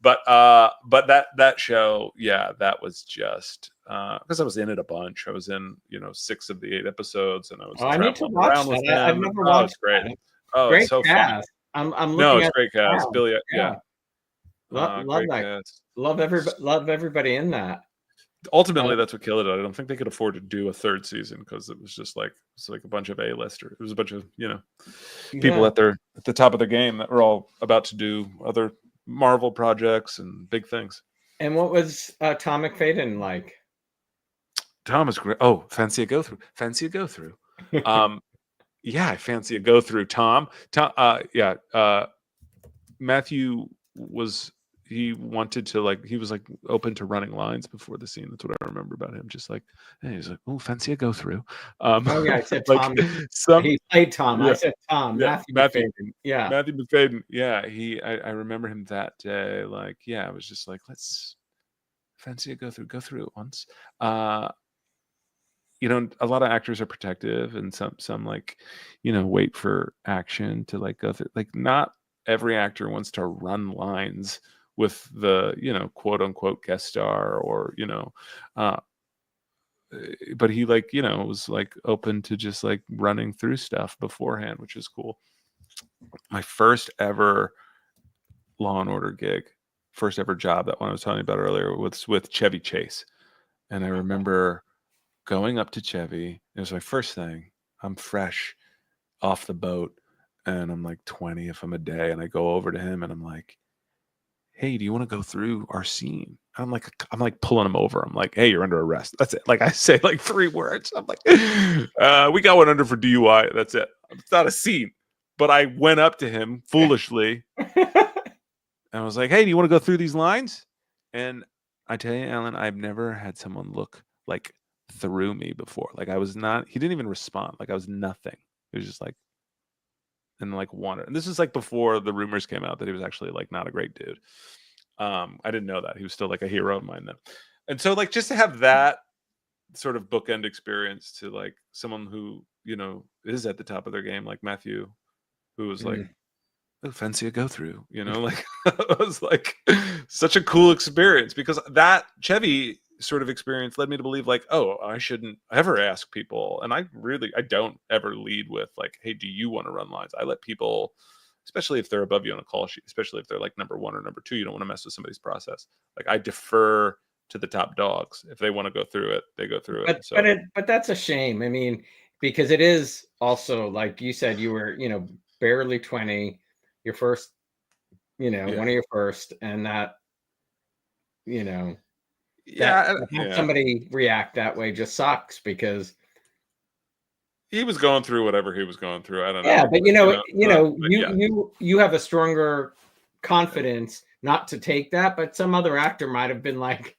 But that show, yeah, that was just because I was in it a bunch. I was in 6 of the 8 episodes, and I was traveling around with them. I've never watched. It's great. Oh, great it's so cast. fun. I'm looking at great cast. wow. Billy, yeah. Love that. Cast. Love everybody in that. Ultimately, that's what killed it. I don't think they could afford to do a 3rd season because it was just like a bunch of A-listers. It was a bunch of people at the top of their game that were all about to do other Marvel projects and big things. And what was Tom McFadden like? Tom was great. Oh, fancy a go through. Yeah, I fancy a go through. Tom. Matthew was. He wanted to he was like open to running lines before the scene. That's what I remember about him. Just like, hey, he's like, oh, fancy a go through. Oh yeah, I said Tom. He played Tom. Yeah. I said Tom. Yeah. Matthew McFadden. Yeah. Matthew McFadden. Yeah. I remember him that day. Like, yeah, I was just like, let's fancy a go through it once. A lot of actors are protective, and some like, wait for action to like go through. Like, not every actor wants to run lines with the quote unquote guest star, or but he was like open to just like running through stuff beforehand, which is cool. My first ever Law and Order gig, first ever job, that one I was telling you about earlier, was with Chevy Chase. And I remember going up to Chevy. It was my first thing. I'm fresh off the boat, and I'm like 20 if I'm a day, and I go over to him and I'm like, hey, do you want to go through our scene? I'm like pulling him over. I'm like, hey, you're under arrest. That's it. Like, I say like 3 words. I'm like, we got one under for DUI. That's it. It's not a scene. But I went up to him foolishly and I was like, hey, do you want to go through these lines? And I tell you, Alan, I've never had someone look like through me before. Like I was not. He didn't even respond. Like I was nothing. It was just like and like wanted. And this is like before the rumors came out that he was actually like not a great dude. I didn't know that he was still like a hero of mine then. And so like just to have that sort of bookend experience to like someone who is at the top of their game, like Matthew, who was like, oh, fancy a go through, like it was like such a cool experience because that Chevy sort of experience led me to believe like, oh, I shouldn't ever ask people. And I don't ever lead with like, hey, do you want to run lines? I let people, especially if they're above you on a call sheet, especially if they're like number one or number two, you don't want to mess with somebody's process. Like I defer to the top dogs. If they want to go through it, they go through it. But that's a shame. I mean, because it is also like you said, you were, barely 20, your first, one of your first, and that, have somebody react that way just sucks because he was going through whatever he was going through. I don't know. Yeah, but you have a stronger confidence not to take that, but some other actor might have been like,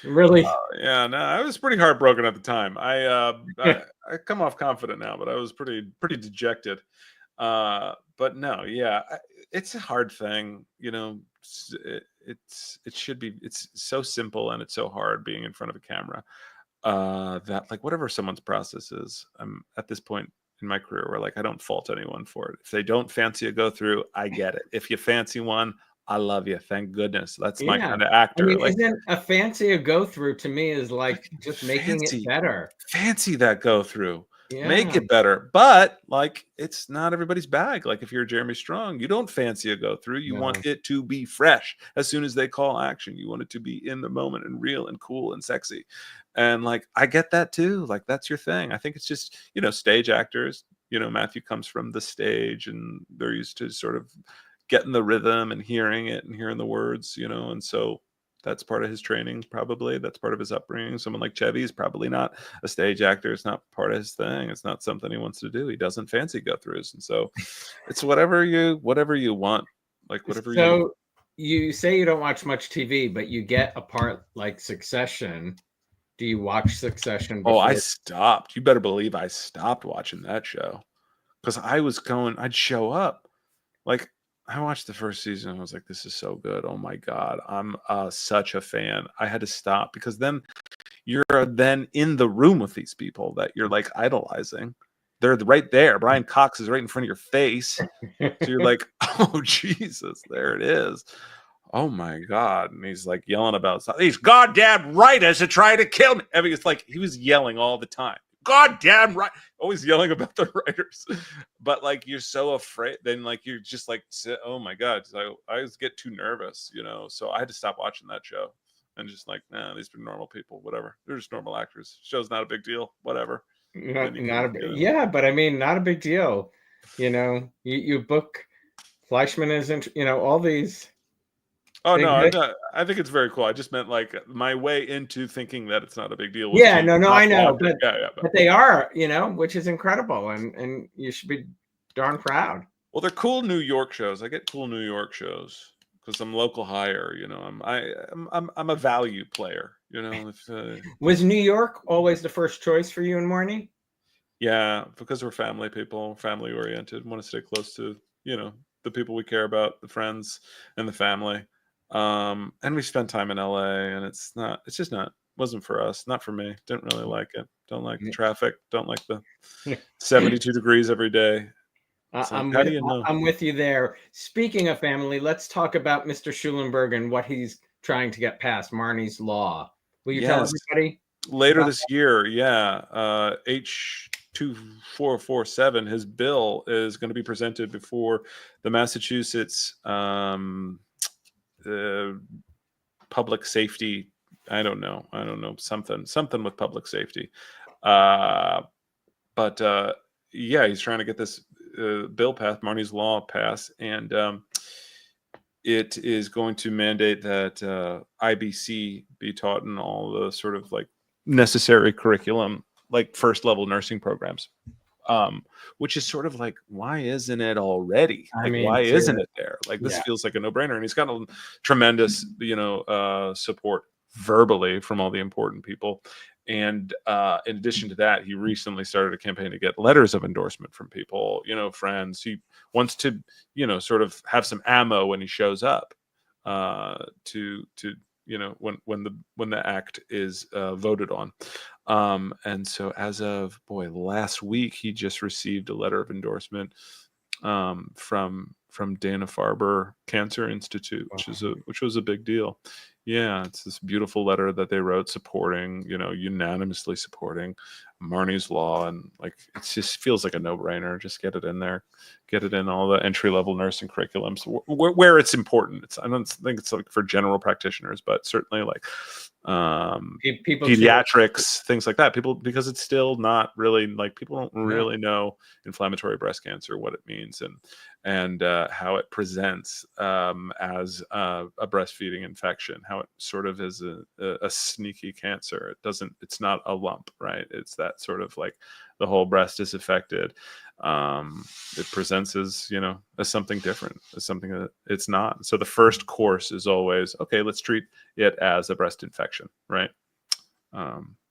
really. No, I was pretty heartbroken at the time. I come off confident now, but I was pretty dejected. But no, it's a hard thing, it's so simple and it's so hard being in front of a camera. That like whatever someone's process is, I'm at this point in my career where like I don't fault anyone for it. If they don't fancy a go through, I get it. If you fancy one, I love you. Thank goodness. That's my kind of actor. I mean, like, isn't a fancy a go through to me is like just making it better. Fancy that go through. Yeah. Make it better. But like it's not everybody's bag. Like if you're Jeremy Strong, you don't fancy a go through. You want it to be fresh as soon as they call action. You want it to be in the moment and real and cool and sexy. And like I get that too. Like that's your thing. I think it's just, stage actors, Matthew comes from the stage and they're used to sort of getting the rhythm and hearing it and hearing the words, and so that's part of his training, probably. That's part of his upbringing. Someone like Chevy is probably not a stage actor. It's not part of his thing. It's not something he wants to do. He doesn't fancy go-throughs. And so it's whatever you want. Like whatever So you say you don't watch much TV, but you get a part like Succession. Do you watch Succession before? Oh, I stopped. You better believe I stopped watching that show. Because I'd show up. Like I watched the first season. I was like, this is so good. Oh my God. I'm such a fan. I had to stop because then you're then in the room with these people that you're like idolizing. They're right there. Brian Cox is right in front of your face. So you're like, oh, Jesus, there it is. Oh my God. And he's like yelling about these goddamn writers that try to kill me. I mean, it's like he was yelling all the time. Goddamn right, always yelling about the writers, but like you're so afraid, then like you're just like, oh my God, so I always get too nervous, so I had to stop watching that show and just like, nah, these are normal people, whatever, they're just normal actors. Show's not a big deal, whatever. Yeah, but I mean, not a big deal. You book Fleishman Is, all these. Oh no, I think it's very cool. I just meant like my way into thinking that it's not a big deal. I know, but they are, which is incredible, and you should be darn proud. Well, they're cool New York shows. I get cool New York shows because I'm local hire. I'm a value player. Was New York always the first choice for you and Marnie? Yeah, because we're family people, family oriented. Want to stay close to the people we care about, the friends and the family. And we spent time in LA and wasn't for us, not for me. Didn't really like it. Don't like the traffic. Don't like the 72 degrees every day. I'm with you there. Speaking of family, let's talk about Mr. Schulenburg and what he's trying to get past, Marnie's Law. Will you tell everybody? Later this year, H2447, his bill is going to be presented before the Massachusetts public safety. I don't know something with public safety. But he's trying to get this bill passed, Marnie's Law passed, and it is going to mandate that IBC be taught in all the sort of like necessary curriculum, like first level nursing programs. which is sort of like, why isn't it already? I Like, mean, why isn't it there? Like, this yeah. feels like a no-brainer. And he's got a tremendous, support verbally from all the important people. And in addition to that, he recently started a campaign to get letters of endorsement from people, friends. He wants to, sort of have some ammo when he shows up to when the act is voted on. And so as of last week, he just received a letter of endorsement from Dana-Farber Cancer Institute, which was a big deal. Yeah, it's this beautiful letter that they wrote supporting, unanimously supporting Marnie's Law, and like it just feels like a no-brainer. Just get it in there, get it in all the entry-level nursing curriculums where it's important. I don't think it's like for general practitioners, but certainly like People pediatrics, things like that. People, because it's still not really like, people don't really know inflammatory breast cancer, what it means, and how it presents as a breastfeeding infection, how it sort of is a sneaky cancer. It's not a lump, right? It's that sort of like the whole breast is affected. It presents as something different, as something that it's not. So the first course is always, okay, let's treat it as a breast infection, right?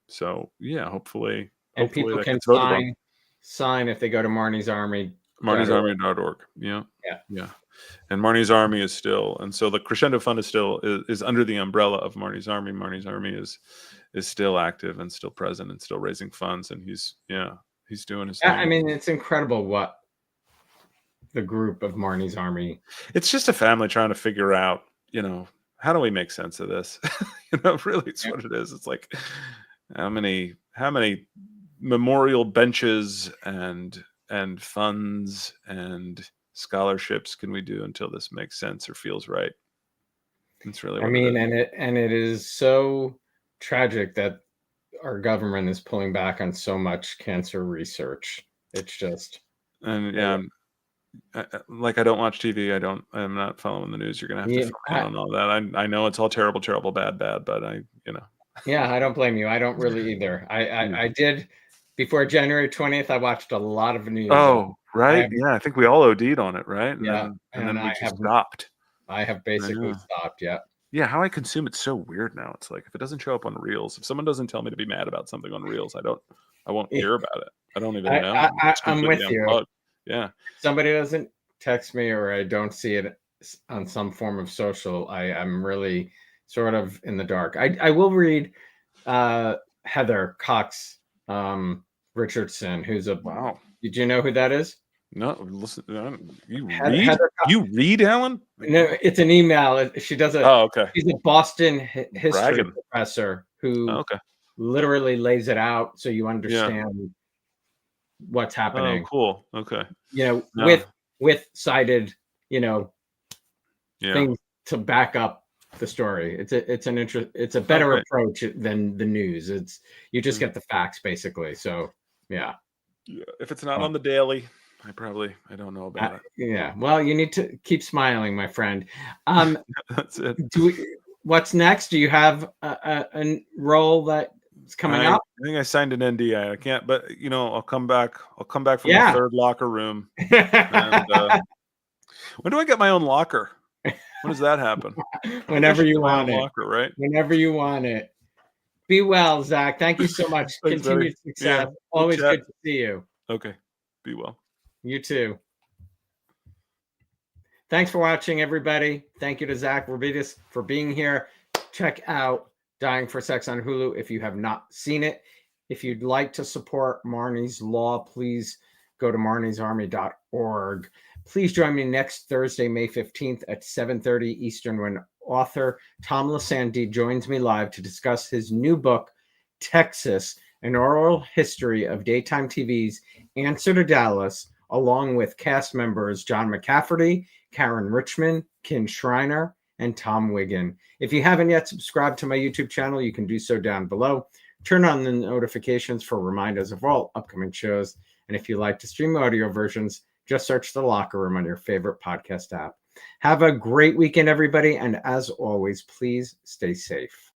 So yeah, hopefully people that can gets voted on. sign if they go to Marnie's Army. Marnie'sArmy.org. Yeah. And Marnie's Army is still, and so the Crescendo Fund is under the umbrella of Marnie's Army. Marnie's Army is still active and still present and still raising funds, and he's doing his thing. I mean, it's incredible what the group of Marnie's Army. It's just a family trying to figure out, how do we make sense of this? Really, it's what it is. It's like, how many memorial benches and funds and scholarships can we do until this makes sense or feels right? It's really what it is so tragic that our government is pulling back on so much cancer research. It's just, and like, I don't watch TV. I'm not following the news. You're gonna have to fill me in on all that. I know it's all terrible, bad, but yeah, I don't blame you. I don't really either. I did before January 20th. I watched a lot of news. Oh, right. I think we all OD'd on it, right? And then we just stopped. I have basically stopped. Yeah, how I consume it's so weird now. It's like, if it doesn't show up on Reels, if someone doesn't tell me to be mad about something on Reels, I won't hear about it. I don't even know. I'm with you. Yeah. Somebody doesn't text me or I don't see it on some form of social, I'm really sort of in the dark. I will read Heather Cox Richardson, who's wow. Did you know who that is? No, listen. You read, Alan? No, it's an email. She does a. Oh, okay. She's a Boston history professor who literally lays it out so you understand what's happening. Oh, cool. Okay. With cited, things to back up the story. It's a better approach than the news. You just get the facts basically. So yeah. If it's not on the Daily, I don't know about it. Yeah. Well, you need to keep smiling, my friend. That's it. What's next? Do you have a role that's coming up? I think I signed an NDA. I can't, but I'll come back. I'll come back from the third locker room. And, when do I get my own locker? When does that happen? Whenever you want it. Locker, right? Whenever you want it. Be well, Zach. Thank you so much. Thanks, Continued success. Yeah, always good to see you. Okay. Be well. You too. Thanks for watching, everybody. Thank you to Zack Robidas for being here. Check out Dying for Sex on Hulu if you have not seen it. If you'd like to support Marnie's Law, please go to marniesarmy.org. Please join me next Thursday, May 15th at 7:30 Eastern, when author Tom Lisandi joins me live to discuss his new book, Texas, an oral history of daytime TV's Answer to Dallas, along with cast members John McCafferty, Karen Richmond, Ken Schreiner, and Tom Wiggin. If you haven't yet subscribed to my YouTube channel, you can do so down below. Turn on the notifications for reminders of all upcoming shows. And if you like to stream audio versions, just search The Locker Room on your favorite podcast app. Have a great weekend, everybody. And as always, please stay safe.